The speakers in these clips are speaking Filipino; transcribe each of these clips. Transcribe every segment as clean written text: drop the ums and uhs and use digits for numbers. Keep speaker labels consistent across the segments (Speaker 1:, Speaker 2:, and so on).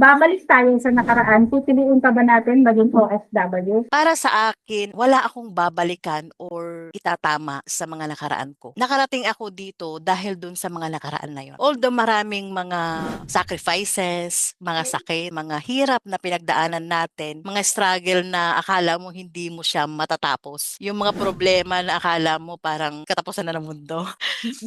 Speaker 1: babalik tayo sa nakaraan, pipiliin pa ba natin maging OFW?
Speaker 2: Para sa akin, wala akong babalikan or itatama sa mga nakaraan ko. Nakarating ako dito dahil dun sa mga nakaraan na yun. Although maraming mga sacrifices, mga sakit, mga hirap na pinagdaanan natin, mga struggle na akala mo hindi mo siya matatapos. Yung mga problema na akala mo parang katapusan na ng mundo.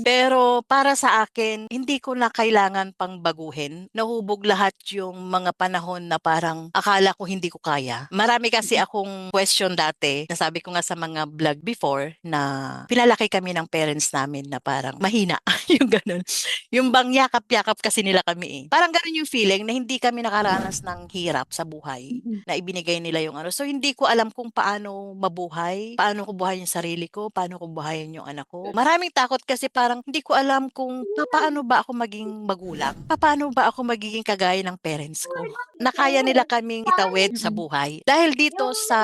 Speaker 2: Pero para sa akin, hindi ko na kailangan pang baguhin. Nahubog lahat yung mga panahon na parang akala ko hindi ko kaya. Marami kasi akong question dati, nasabi ko nga sa mga vlog before na pinalaki kami ng parents namin na parang mahina. Yung ganun. Yung bang yakap-yakap kasi nila kami eh. Parang ganun yung feeling na hindi kami nakaranas ng hirap sa buhay na ibinigay nila yung ano. So hindi ko alam kung paano mabuhay, paano ko buhayin yung sarili ko, paano ko buhayin yung anak ko. Maraming takot kasi parang hindi ko alam kung paano ba ako maging magulang, paano ba ako magiging kagaya ng parents ko. Nakaya nila kaming itawid sa buhay. Dahil dito sa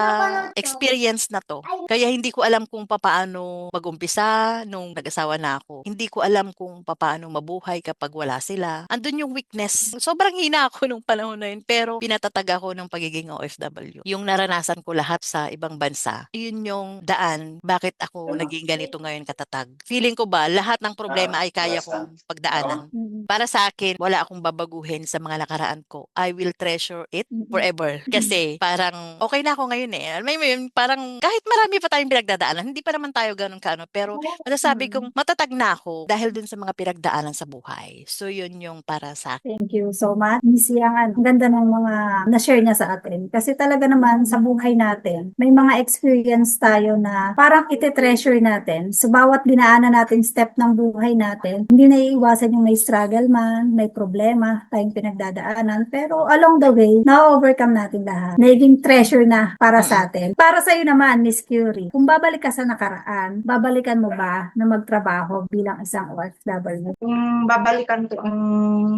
Speaker 2: experience na to, kaya hindi ko alam kung paano mag-umpisa nung nag-asawa na ako. Hindi ko alam kung paano mabuhay kapag wala sila. Andun yung weakness. Sobrang hina ako nung panahon na yun, pero pinatatag ako ng pagiging OFW. Yung naranasan ko lahat sa ibang bansa, yun yung daan bakit ako naging ganito ngayon katatag. Feeling ko ba, lahat ng problema ay kaya kong pagdaanan. Para sa akin, wala akong babaguhin sa mga nakaraan ko. I will treasure it forever. Kasi parang okay na ako ngayon eh. Alam mo yun, parang kahit marami pa tayong pinagdadaanan, hindi pa naman tayo ganun kaano. Pero masasabi kong matatag na ako dahil dun sa mga pinagdaanan sa buhay. So yun yung para sa akin.
Speaker 1: Thank you so much. Miss Yang, ang ganda ng mga na-share niya sa atin. Kasi talaga naman sa buhay natin, may mga experience tayo na parang ite-treasure natin. Sa bawat dinaanan natin step ng buhay natin, hindi naiiwasan yung may struggle man, may problema, tayong pinagdadaanan. Pero along the way, na-overcome natin lahat. Naging treasure na para sa atin. Para sa'yo naman, Miss Curie, kung babalik ka sa nakaraan, babalikan mo ba na magtrabaho bilang isang OFW?
Speaker 3: Kung babalikan ko ang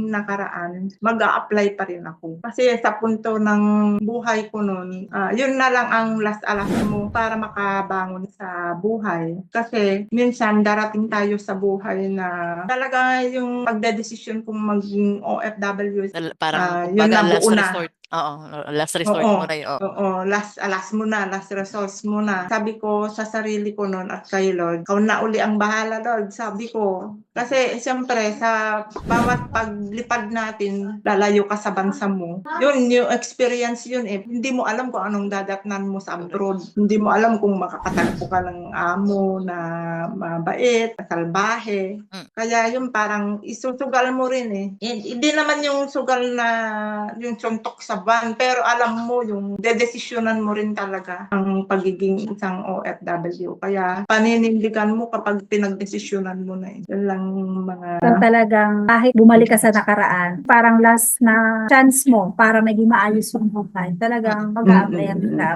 Speaker 3: nakaraan, mag-a-apply pa rin ako. Kasi sa punto ng buhay ko noon, yun na lang ang last alas mo para makabangon sa buhay. Kasi minsan darating tayo sa buhay na talaga yung pagdedesisyon kung maging OFW,
Speaker 2: Parang
Speaker 3: yun na
Speaker 2: last
Speaker 3: buo na.
Speaker 2: resort. Oo, last resort
Speaker 3: Oo,
Speaker 2: mo na yun. Oo.
Speaker 3: oo, last alas mo na, last resource mo na. Sabi ko sa sarili ko noon at kay Lord, ikaw na uli ang bahala, Lord, sabi ko. Kasi siyempre sa bawat paglipad natin, lalayo ka sa bansa mo. Yun, yung experience yun eh. Hindi mo alam kung anong dadatnan mo sa abroad. Hindi mo alam kung makakatagpo ka ng amo na mabait, salbahe. Kaya yung parang isusugal mo rin eh. Hindi naman yung sugal na yung suntok sa van, pero alam mo yung dedesisyonan mo rin talaga ang pagiging isang OFW. Kaya paninindigan mo kapag pinagdesisyonan mo na eh. Yan lang mga...
Speaker 1: So talagang kahit bumalik ka sa nakaraan, parang last na chance mo para maging maayos yung buhay. Talagang mag-a-applyan ka.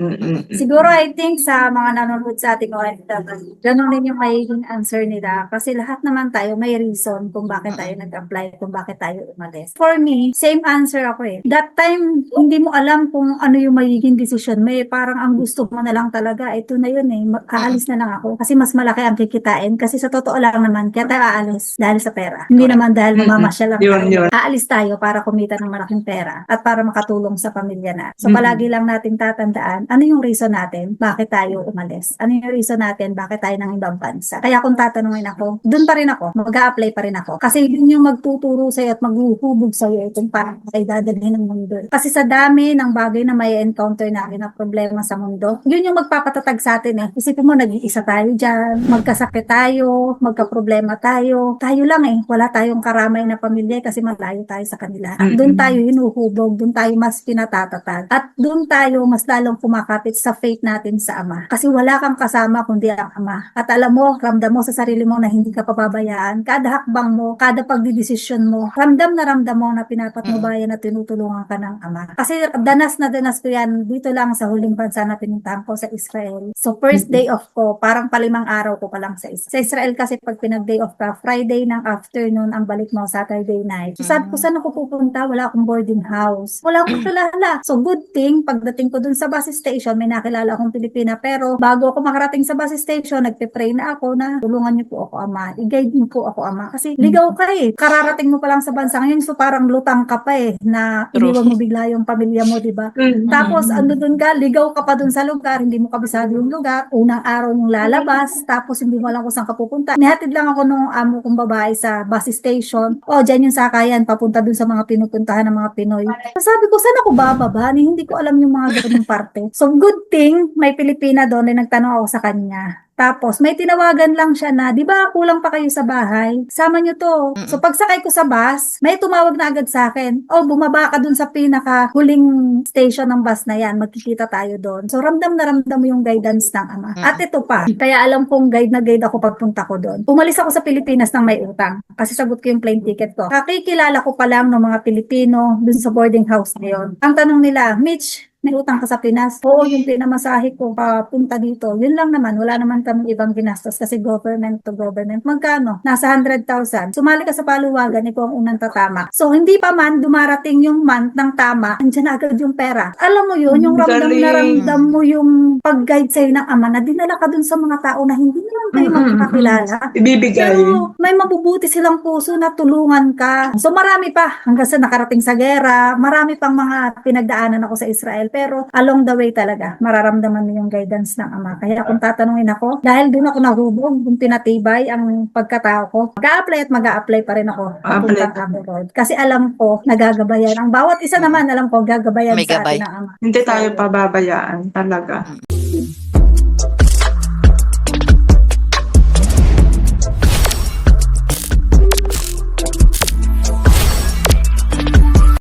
Speaker 1: Siguro I think sa mga nanonood sa ating OFW, ganun din yung magiging answer nila. Kasi lahat naman tayo may reason kung bakit tayo nag-apply, kung bakit tayo umalis. For me, same answer ako eh. That time, hindi mo alam kung ano yung magiging decision mo eh. Parang ang gusto mo na lang talaga, ito na yun eh. Aalis na lang ako. Kasi mas malaki ang kikitain. Kasi sa totoo lang naman, kaya tayo aalis dahil sa pera. Hindi naman dahil mamamasya lang tayo. Aalis tayo para kumita ng malaking pera at para makatulong sa pamilya na. So palagi lang natin tatandaan, ano yung reason natin, bakit tayo umalis? Ano yung reason natin, bakit tayo ng ibang bansa? Kaya kung tatanungin ako, dun pa rin ako, mag-a-apply pa rin ako. Kasi yun yung magtuturo sa'yo at maghuhubog sa'yo kung paano tayo dadalhin ng mundo. Kasi sa dami ng bagay na may encounter natin na problema sa mundo, yun yung magpapatatag sa atin eh. Isipin mo, nag-iisa tayo dyan, magkasakit tayo, magkaproblema tayo. Tayo lang eh, wala tayong karamay na pamilya kasi malayo tayo sa kanila. At doon tayo hinuhubog, doon tayo mas pinatatatag. At doon tayo mas lalong kumakapit sa faith natin sa Ama. Kasi wala kang kasama kundi ang Ama. At alam mo, ramdam mo sa sarili mo na hindi ka pababayaan. Kada hakbang mo, kada pagdidesisyon mo, ramdam mo na pinapatnubayan at tinutulungan ka ng Ama. Kasi danas na danas ko yan dito lang sa huling bansa na pinuntahan ko sa Israel. So first day off ko, parang palimang araw ko pa lang sa Israel. Sa Israel kasi pag pinag-day off ka, Friday ng afternoon ang balik mo, Saturday night. So sabi ko, saan ako pupunta? Wala akong boarding house. Wala akong kilala. So good thing, pagdating ko dun sa bus station, may nakilala akong Pilipina. Pero bago ako makarating sa bus station, nagpe-pray na ako na tulungan niyo po ako, Ama. I-guide niyo po ako, Ama. Kasi ligaw ka eh. Kararating mo pa lang sa bansa ngayon, so parang lutang ka pa eh, na
Speaker 2: True.
Speaker 1: iniwan mo bigla yung pamilya mo, di ba? Tapos, ando dun ka, ligaw ka pa dun sa lugar, hindi mo kabisado yung lugar, unang araw yung lalabas, tapos hindi mo alam kung saan ka pupunta. Nihatid lang ako nung amo kong babae sa bus station. O, dyan yung sakayan, papunta dun sa mga pinupuntahan ng mga Pinoy. So, sabi ko, saan ako bababa? Hindi ko alam yung mga ganung parte. So, good thing, may Pilipina doon, na nagtanong ako sa kanya. Tapos, may tinawagan lang siya na, di ba kulang pa kayo sa bahay? Sama nyo to. So, pagsakay ko sa bus, may tumawag na agad sa akin. Oh, bumaba ka dun sa pinaka-huling station ng bus na yan. Magkikita tayo doon. So, ramdam na ramdam mo yung guidance ng Ama. At ito pa, kaya alam kong guide na guide ako pagpunta ko doon. Umalis ako sa Pilipinas ng may utang. Kasi sagot ko yung plane ticket ko. Kakikilala ko pa lang ng mga Pilipino dun sa boarding house na yun. Ang tanong nila, Mitch, may utang ka sa Pinas? Oo, yung pinamasahe ko papunta dito. Yun lang naman. Wala naman kami ibang ginastos kasi government to government. Magkano? Nasa 100,000. Sumali ka sa paluwagan, ikaw ang unang tatama. So, hindi pa man dumarating yung month ng tama, andyan na agad yung pera. Alam mo yun, yung ramdam na
Speaker 3: Galing.
Speaker 1: ramdam mo yung pag-guide sa'yo ng Ama na dinala ka dun sa mga tao na hindi naman kayo magkakilala.
Speaker 3: Ibibigay.
Speaker 1: Pero may mabubuti silang puso na tulungan ka. So marami pa hanggang sa nakarating sa gera, marami pang mga pinagdaanan ako sa Israel. Pero along the way talaga, mararamdaman mo yung guidance ng Ama. Kaya kung tatanungin ako, dahil doon ako nahubog, kung pinatibay ang pagkatao ko, mag-a-apply pa rin ako papuntang abroad. Kasi alam ko, nagagabayan. Ang bawat isa naman, alam ko, gagabayan
Speaker 2: May
Speaker 1: sa
Speaker 2: gabay.
Speaker 1: atin ng Ama.
Speaker 3: Hindi tayo pababayaan talaga.